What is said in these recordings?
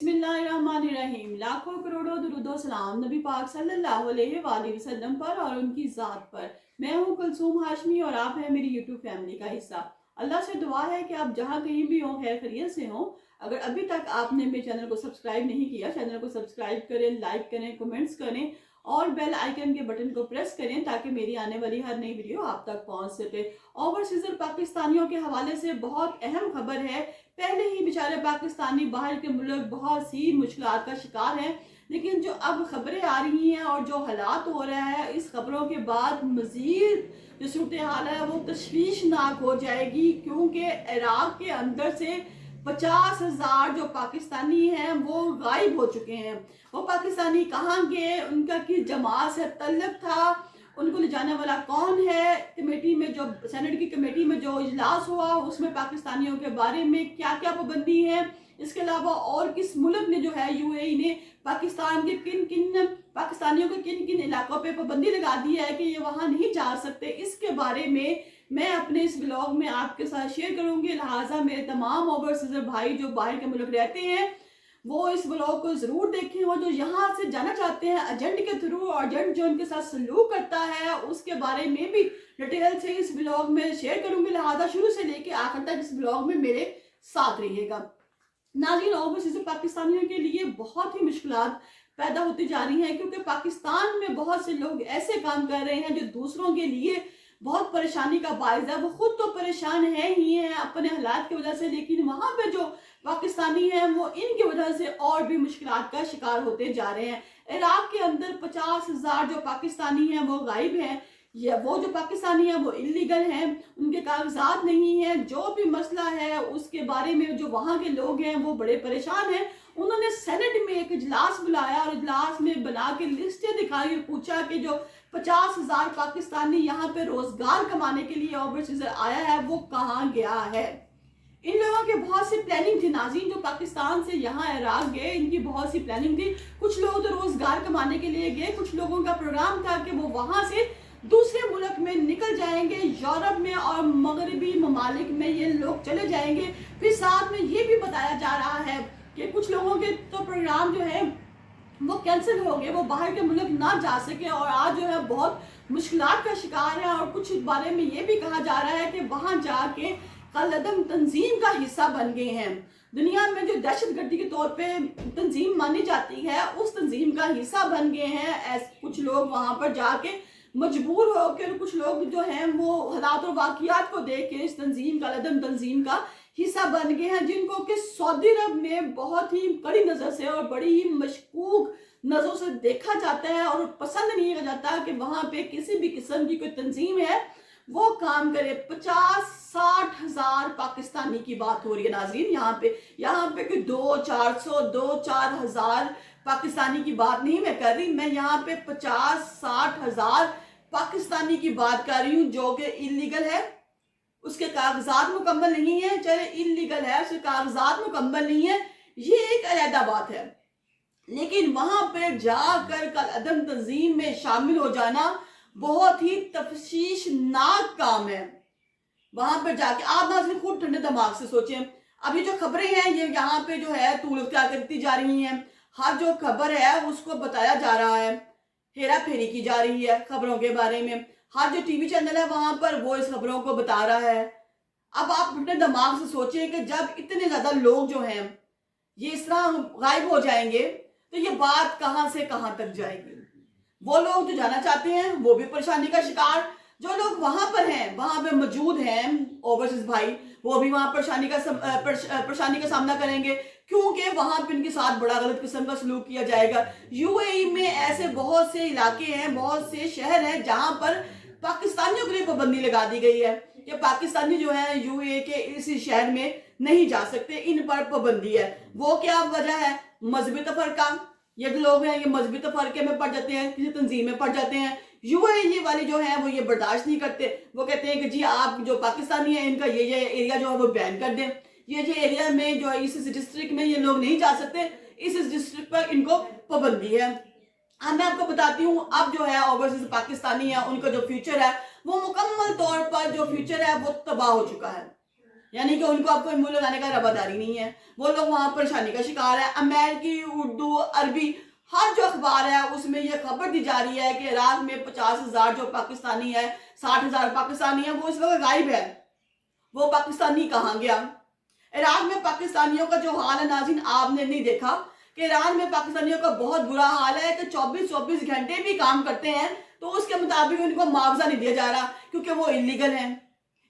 बिस्मिल्लाहिर्रहमानिर्रहीम। लाखों करोड़ों दुरूदो सलाम नबी पाक सल्लल्लाहु अलैहि वसल्लम पर और उनकी ज़ात पर। मैं हूँ कुलसूम हाशमी और आप हैं मेरी यूट्यूब फैमिली का हिस्सा। अल्लाह से दुआ है कि आप जहाँ कहीं भी हों खैर खैरियत से हों। अगर अभी तक आपने मेरे चैनल को सब्सक्राइब नहीं किया, चैनल को सब्सक्राइब करें, लाइक करें, कमेंट्स करें और बेल आइकन के बटन को प्रेस करें ताकि मेरी आने वाली हर नई वीडियो आप तक पहुंच सके। ओवरसीज पाकिस्तानियों के हवाले से बहुत अहम खबर है। पहले ही बेचारे पाकिस्तानी बाहर के मुल्क बहुत सी मुश्किलात का शिकार हैं, लेकिन जो अब खबरें आ रही हैं और जो हालात हो रहा है इस खबरों के बाद मज़ीद जो सूरत हाल है वो तशवीशनाक हो जाएगी, क्योंकि इराक के अंदर से 50,000 जो पाकिस्तानी हैं वो गायब हो चुके हैं। वो पाकिस्तानी कहाँ गए, उनका किस जमात से तल्लुक था, उनको ले जाने वाला कौन है, कमेटी में जो सेनेट की कमेटी में जो इजलास हुआ उसमें पाकिस्तानियों के बारे में क्या क्या पाबंदी है, इसके अलावा और किस मुल्क ने जो है यूएई ने पाकिस्तान के किन किन पाकिस्तानियों के किन किन इलाकों पे पाबंदी लगा दी है कि ये वहाँ नहीं जा सकते, इसके बारे में मैं अपने इस ब्लॉग में आपके साथ शेयर करूंगी। लिहाजा मेरे तमाम ओवरसीजर भाई जो बाहर के मुल्क रहते हैं वो इस ब्लॉग को जरूर देखें, और जो यहाँ से जाना चाहते हैं एजेंट के थ्रू और एजेंट जो उनके साथ सलूक करता है उसके बारे में भी डिटेल से इस ब्लॉग में शेयर करूंगी। लिहाजा शुरू से लेके आखिर तक इस ब्लॉग में मेरे साथ रहिएगा। नाज़रीन, ओवरसीज पाकिस्तानियों के लिए बहुत ही मुश्किलात पैदा होती जा रही हैं, क्योंकि पाकिस्तान में बहुत से लोग ऐसे काम कर रहे हैं जो दूसरों के लिए बहुत परेशानी का बायस है। वो खुद तो परेशान है ही हैं अपने हालात की वजह से, लेकिन वहाँ पे जो पाकिस्तानी हैं वो इनकी वजह से और भी मुश्किलात का शिकार होते जा रहे हैं। इराक के अंदर 50,000 जो पाकिस्तानी हैं वो गायब हैं, या वो जो पाकिस्तानी हैं वो इलीगल हैं, उनके कागजात नहीं हैं। जो भी मसला है उसके बारे में जो वहाँ के लोग हैं वो बड़े परेशान हैं। उन्होंने सेनेट में एक इजलास बुलाया और इजलास में बना के लिस्टें दिखाई और पूछा कि जो 50,000 पाकिस्तानी यहाँ पे रोजगार कमाने के लिए ओवरसीज आया है वो कहाँ गया है। इन लोगों के बहुत सी प्लानिंग थी नाज़रीन, जो पाकिस्तान से यहाँ इराक गए इनकी बहुत सी प्लानिंग थी। कुछ लोग तो रोजगार कमाने के लिए गए, कुछ लोगों का प्रोग्राम था कि वो वहाँ से दूसरे मुल्क में निकल जाएंगे, यूरोप में और मगरबी ममालिक में ये लोग चले जाएंगे। फिर साथ में ये भी बताया जा रहा है कि कुछ लोगों के तो प्रोग्राम जो है वो कैंसिल हो गए, वो बाहर के मुल्क ना जा सके और आज जो है बहुत मुश्किलात का शिकार है। और कुछ बारे में ये भी कहा जा रहा है कि वहाँ जाके कलअदम तंजीम का हिस्सा बन गए हैं। दुनिया में जो दहशतगर्दी के तौर पे तंजीम मानी जाती है उस तंजीम का हिस्सा बन गए हैं। ऐसे कुछ लोग वहाँ पर जाके मजबूर होकर, कुछ लोग जो हैं वो हालात और वाकयात को देख के इस तंजीम कलअदम तंजीम का हिस्सा बन गए हैं, जिनको कि सऊदी अरब में बहुत ही कड़ी नज़र से और बड़ी ही मशकूक नज़रों से देखा जाता है और पसंद नहीं किया जाता कि वहाँ पे किसी भी किस्म की कोई तंजीम है वो काम करे। 50-60 हजार पाकिस्तानी की बात हो रही है नाज़रीन। यहाँ पे कोई 200-400 2-4 हजार पाकिस्तानी की बात नहीं मैं कर रही, मैं यहाँ पे 50-60 हजार पाकिस्तानी की बात कर रही हूँ जो कि इलीगल है, उसके कागजात मुकम्मल नहीं है। चले इलीगल है, उसके कागजात मुकम्मल नहीं है, ये एक अलहदा बात है, लेकिन वहां पे जाकर कलअदम तंजीम में शामिल हो जाना बहुत ही तफ्तीशनाक काम है। वहां पर जाके आप नाज़रीन खुद ठंडे दिमाग से सोचें। अभी जो खबरें हैं ये यहाँ पे जो है तूल क्या करती जा रही हैं, हर जो खबर है उसको बताया जा रहा है, हेरा फेरी की जा रही है खबरों के बारे में। हर जो टीवी चैनल है वहां पर वो इस खबरों को बता रहा है। अब आप अपने दिमाग से सोचें कि जब इतने ज्यादा लोग जो हैं ये इस तरह गायब हो जाएंगे तो ये बात कहां से कहां तक जाएगी। वो लोग जो जाना चाहते हैं वो भी परेशानी का शिकार, जो लोग वहां पर हैं वहां पे मौजूद हैं ओवरसीज भाई वो भी वहां परेशानी का सामना करेंगे, क्योंकि वहां पे इनके साथ बड़ा गलत किस्म का सलूक किया जाएगा। यूएई में ऐसे बहुत से इलाके हैं, बहुत से शहर हैं जहां पर पाकिस्तानियों के लिए पाबंदी लगा दी गई है कि पाकिस्तानी जो है यूएई के इस शहर में नहीं जा सकते, इन पर पाबंदी है। वो क्या वजह है? मजहबी तफरका। ये जो लोग हैं ये मजहबी तफरके में पड़ जाते हैं, किसी तंजीम में पड़ जाते हैं। यूएई वाले जो हैं वो ये बर्दाश्त नहीं करते, वो कहते हैं कि जी आप जो पाकिस्तानी है इनका ये एरिया जो है वो बैन कर दें, ये एरिया में जो है इस डिस्ट्रिक्ट में ये लोग नहीं जा सकते, इस डिस्ट्रिक्ट पर इनको पाबंदी है। अब मैं आपको बताती हूँ अब जो है ओवरसीज पाकिस्तानी है उनका जो फ्यूचर है वो मुकम्मल तौर पर जो फ्यूचर है वो तबाह हो चुका है। यानी कि उनको अब कोई मुंह लगाने का रवादारी नहीं है। वो लोग वहां परेशानी का शिकार है। अमेरिकी, उर्दू, अरबी, हर जो अखबार है उसमें यह खबर दी जा रही है कि इराक में 50,000 जो पाकिस्तानी है, 60,000 पाकिस्तानी है, वो इस वक्त गायब है। वो पाकिस्तानी कहाँ गया? ईरान में पाकिस्तानियों का जो हाल है नाज़रीन, आपने नहीं देखा कि ईरान में पाकिस्तानियों का बहुत बुरा हाल है कि 24-24 घंटे भी काम करते हैं तो उसके मुताबिक उनको मुआवजा नहीं दिया जा रहा, क्योंकि वो इलीगल है।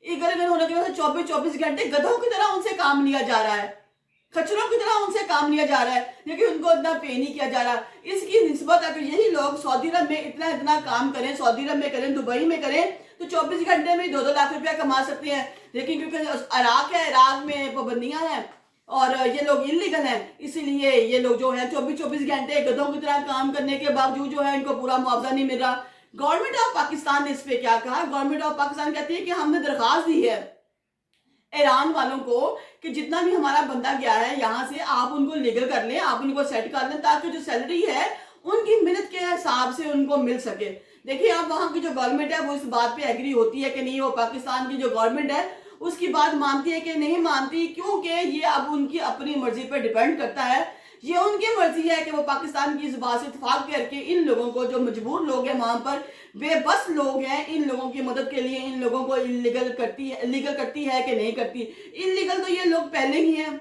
इलीगल होने की वजह से 24-24 घंटे गधों की तरह उनसे काम लिया जा रहा है, खच्चरों की तरह उनसे काम लिया जा रहा है, लेकिन उनको इतना पे नहीं किया जा रहा। इसकी निस्बत अगर यही लोग सऊदी अरब में इतना इतना काम करें, सऊदी अरब में करें, दुबई में करें, तो 24 घंटे में 2-2 लाख रुपया कमा सकते हैं। लेकिन क्योंकि इराक है, इराक में पाबंदियां हैं और ये लोग इलीगल हैं, इसीलिए ये लोग जो है 24-24 घंटे गधों की तरह काम करने के बावजूद जो है इनको पूरा मुआवजा नहीं मिल रहा। गवर्नमेंट ऑफ पाकिस्तान ने इस पे क्या कहा? गवर्नमेंट ऑफ पाकिस्तान कहती है कि हमने दरखास्त दी है ईरान वालों को कि जितना भी हमारा बंदा गया है यहाँ से आप उनको लीगल कर लें, आप उनको सेट कर लें, ताकि जो सैलरी है उनकी मिन्नत के हिसाब से उनको मिल सके। देखिए, अब वहाँ की जो गवर्नमेंट है वो इस बात पे एग्री होती है कि नहीं, वो पाकिस्तान की जो गवर्नमेंट है उसकी बात मानती है कि नहीं मानती, क्योंकि ये अब उनकी अपनी मर्जी पर डिपेंड करता है। ये उनकी मर्जी है कि वो पाकिस्तान की इस बात से इत्तेफाक करके इन लोगों को, जो मजबूर लोग हैं वहां पर बेबस लोग हैं, इन लोगों की मदद के लिए इन लोगों को लीगल करती है कि नहीं करती। इलीगल तो ये लोग पहले ही हैं।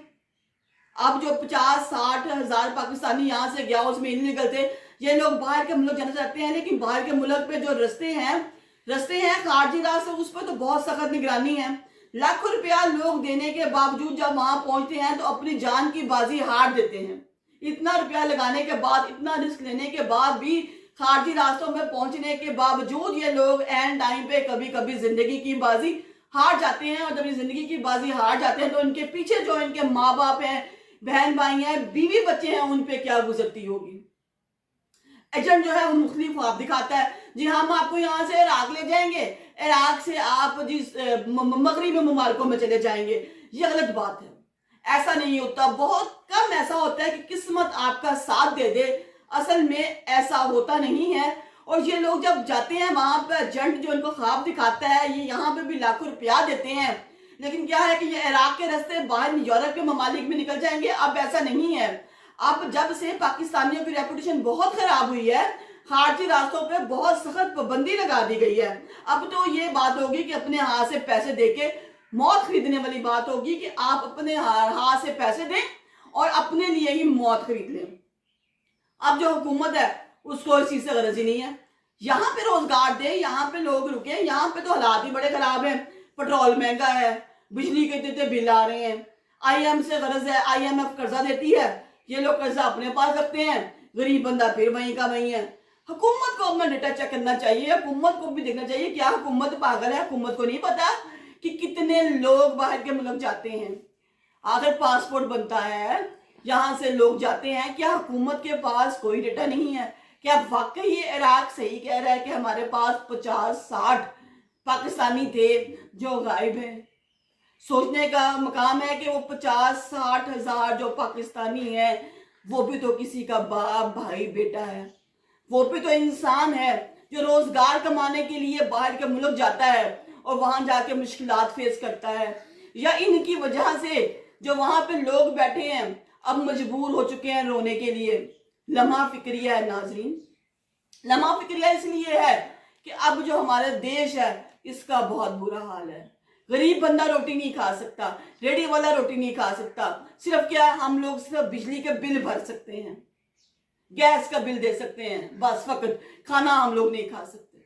अब जो 50-60 हजार पाकिस्तानी यहाँ से गया उसमें इलीगल थे। ये लोग बाहर के मुल्क जाना चाहते हैं, लेकिन बाहर के मुल्क पे जो रस्ते हैं खारजी रास्ते, उस पर तो बहुत सख्त निगरानी है। लाखों रुपया लोग देने के बावजूद जब वहां पहुंचते हैं तो अपनी जान की बाजी हार देते हैं। इतना रुपया लगाने के बाद, इतना रिस्क लेने के बाद भी खारजी रास्तों में पहुंचने के बावजूद ये लोग एंड टाइम पे कभी कभी जिंदगी की बाजी हार जाते हैं। और जब ये जिंदगी की बाजी हार जाते हैं तो इनके पीछे जो इनके माँ बाप हैं, बहन भाई हैं, बीवी बच्चे हैं, उन पे क्या गुजरती होगी। एजेंट जो है वो मुख्तलिफ ख्वाब दिखाता है, जी हम आपको यहाँ से इराक ले जाएंगे, इराक से आप जिस मगरबी मुमालिकों में चले जाएंगे। ये गलत बात है, ऐसा नहीं होता। बहुत कम ऐसा होता है कि किस्मत आपका साथ दे दे, असल में ऐसा होता नहीं है। और ये लोग जब जाते हैं वहां पर, एजेंट जो इनको ख्वाब दिखाता है, ये यहाँ पे भी लाखों रुपया देते हैं, लेकिन क्या है कि ये इराक के रास्ते बाहर यूरोप के ममालिक में निकल जाएंगे। अब ऐसा नहीं है। अब जब से पाकिस्तानियों की रेपुटेशन बहुत खराब हुई है, खारजी रास्तों पे बहुत सख्त पाबंदी लगा दी गई है। अब तो ये बात होगी कि अपने हाथ से पैसे देके मौत खरीदने वाली बात होगी कि आप अपने हाथ से पैसे दें और अपने लिए ही मौत खरीद लें। अब जो हुकूमत है उसको इस चीज से गरज ही नहीं है। यहाँ पे रोजगार दे, यहाँ पे लोग रुके। यहाँ पे तो हालात ही बड़े खराब हैं, पेट्रोल महंगा है, बिजली के इतने बिल आ रहे हैं। IMF से गरज है, IMF कर्जा देती है, ये लोग कर्जा अपने पास रखते हैं, गरीब बंदा फिर वहीं का वहीं है। हुकूमत को अपना डेटा चेक करना चाहिए, हुकूमत को भी देखना चाहिए क्या हुकूमत पागल है। हुकूमत को नहीं पता कि कितने लोग बाहर के मुल्क जाते हैं, आखिर पासपोर्ट बनता है, यहाँ से लोग जाते हैं। क्या हुकूमत के पास कोई डेटा नहीं है? क्या वाकई ये इराक सही कह रहा है कि हमारे पास 50-60 पाकिस्तानी थे जो गायब हैं? सोचने का मकाम है कि वो 50-60 हजार जो पाकिस्तानी है वो भी तो किसी का बाप भाई बेटा है, वो भी तो इंसान है जो रोजगार कमाने के लिए बाहर के मुल्क जाता है और वहां जाके मुश्किलात फेस करता है। या इनकी वजह से जो वहां पे लोग बैठे हैं अब मजबूर हो चुके हैं रोने के लिए। लम्हा फिक्रिया है नाजरीन, लम्हा फिक्रिया इसलिए है कि अब जो हमारा देश है इसका बहुत बुरा हाल है। गरीब बंदा रोटी नहीं खा सकता, रेडी वाला रोटी नहीं खा सकता। सिर्फ क्या, हम लोग सिर्फ बिजली के बिल भर सकते हैं, गैस का बिल दे सकते हैं, बस फकत खाना हम लोग नहीं खा सकते।